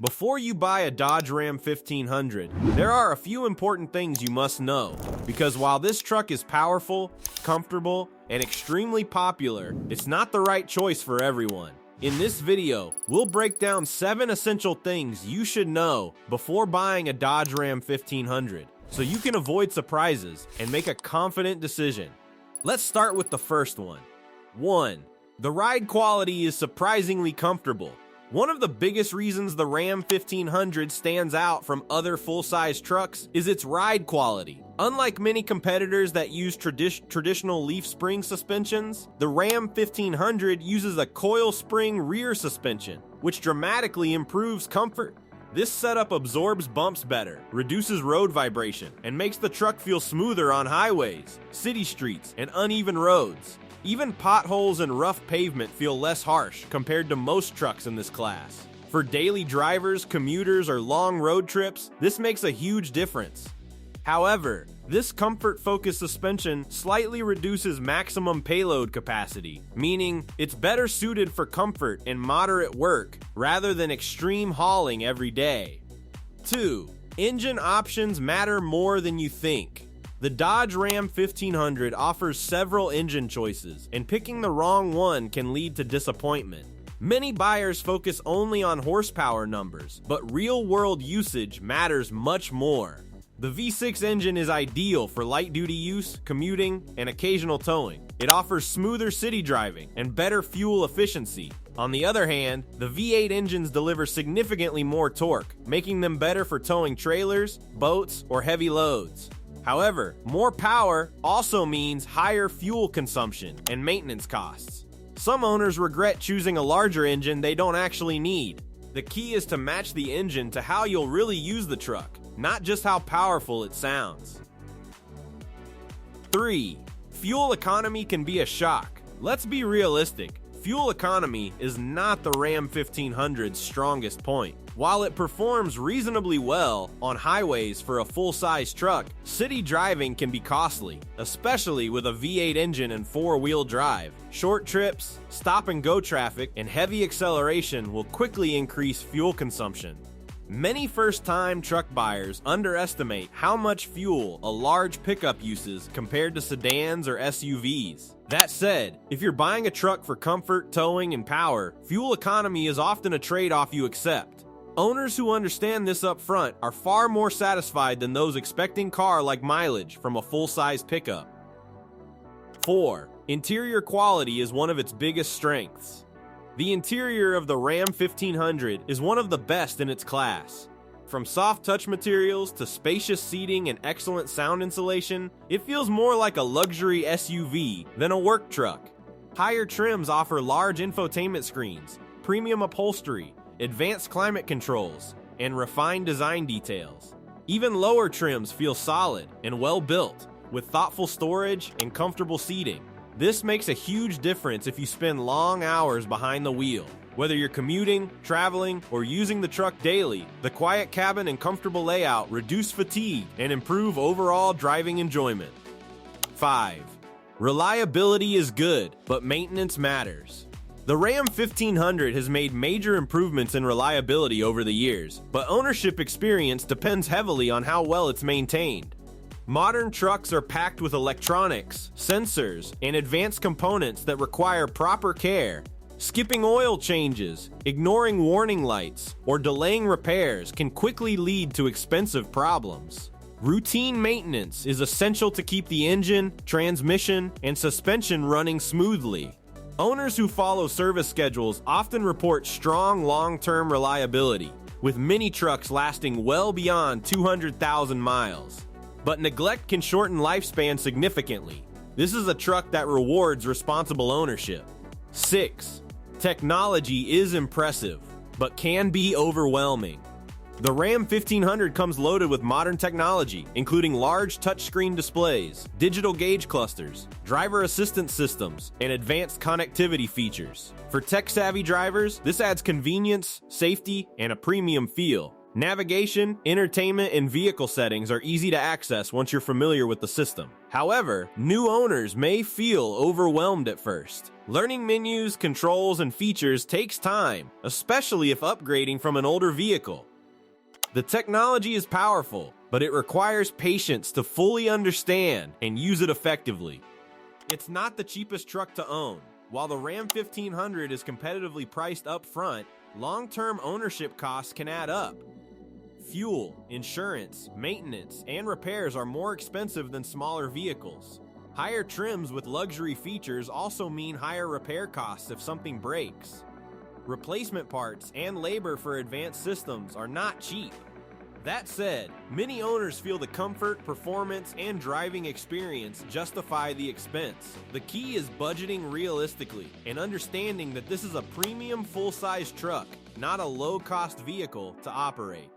Before you buy a Dodge Ram 1500, there are a few important things you must know, because while this truck is powerful, comfortable, and extremely popular, it's not the right choice for everyone. In this video, we'll break down 7 essential things you should know before buying a Dodge Ram 1500, so you can avoid surprises and make a confident decision. Let's start with the first one. 1. The ride quality is surprisingly comfortable. One of the biggest reasons the Ram 1500 stands out from other full-size trucks is its ride quality. Unlike many competitors that use traditional leaf spring suspensions, the Ram 1500 uses a coil spring rear suspension, which dramatically improves comfort. This setup absorbs bumps better, reduces road vibration, and makes the truck feel smoother on highways, city streets, and uneven roads. Even potholes and rough pavement feel less harsh compared to most trucks in this class. For daily drivers, commuters, or long road trips, this makes a huge difference. However, this comfort-focused suspension slightly reduces maximum payload capacity, meaning it's better suited for comfort and moderate work rather than extreme hauling every day. 2. Engine options matter more than you think. The Dodge Ram 1500 offers several engine choices, and picking the wrong one can lead to disappointment. Many buyers focus only on horsepower numbers, but real-world usage matters much more. The V6 engine is ideal for light-duty use, commuting, and occasional towing. It offers smoother city driving and better fuel efficiency. On the other hand, the V8 engines deliver significantly more torque, making them better for towing trailers, boats, or heavy loads. However, more power also means higher fuel consumption and maintenance costs. Some owners regret choosing a larger engine they don't actually need. The key is to match the engine to how you'll really use the truck, not just how powerful it sounds. 3. Fuel economy can be a shock. Let's be realistic. Fuel economy is not the Ram 1500's strongest point. While it performs reasonably well on highways for a full-size truck, city driving can be costly, especially with a V8 engine and 4-wheel drive. Short trips, stop-and-go traffic, and heavy acceleration will quickly increase fuel consumption. Many first-time truck buyers underestimate how much fuel a large pickup uses compared to sedans or SUVs. That said, if you're buying a truck for comfort, towing, and power, fuel economy is often a trade-off you accept. Owners who understand this up front are far more satisfied than those expecting car-like mileage from a full-size pickup. 4. Interior quality is one of its biggest strengths. The interior of the Ram 1500 is one of the best in its class. From soft touch materials to spacious seating and excellent sound insulation, it feels more like a luxury SUV than a work truck. Higher trims offer large infotainment screens, premium upholstery, advanced climate controls, and refined design details. Even lower trims feel solid and well built, with thoughtful storage and comfortable seating. This makes a huge difference if you spend long hours behind the wheel. Whether you're commuting, traveling, or using the truck daily, the quiet cabin and comfortable layout reduce fatigue and improve overall driving enjoyment. 5. Reliability is good, but maintenance matters. The Ram 1500 has made major improvements in reliability over the years, but ownership experience depends heavily on how well it's maintained. Modern trucks are packed with electronics, sensors, and advanced components that require proper care. Skipping oil changes, ignoring warning lights, or delaying repairs can quickly lead to expensive problems. Routine maintenance is essential to keep the engine, transmission, and suspension running smoothly. Owners who follow service schedules often report strong long-term reliability, with many trucks lasting well beyond 200,000 miles. But neglect can shorten lifespan significantly. This is a truck that rewards responsible ownership. 6. Technology is impressive, but can be overwhelming. The Ram 1500 comes loaded with modern technology, including large touchscreen displays, digital gauge clusters, driver assistance systems, and advanced connectivity features. For tech-savvy drivers, this adds convenience, safety, and a premium feel. Navigation, entertainment, and vehicle settings are easy to access once you're familiar with the system. However, new owners may feel overwhelmed at first. Learning menus, controls, and features takes time, especially if upgrading from an older vehicle. The technology is powerful, but it requires patience to fully understand and use it effectively. It's not the cheapest truck to own. While the Ram 1500 is competitively priced up front, long-term ownership costs can add up. Fuel, insurance, maintenance, and repairs are more expensive than smaller vehicles. Higher trims with luxury features also mean higher repair costs if something breaks. Replacement parts and labor for advanced systems are not cheap. That said, many owners feel the comfort, performance, and driving experience justify the expense. The key is budgeting realistically and understanding that this is a premium full-size truck, not a low-cost vehicle to operate.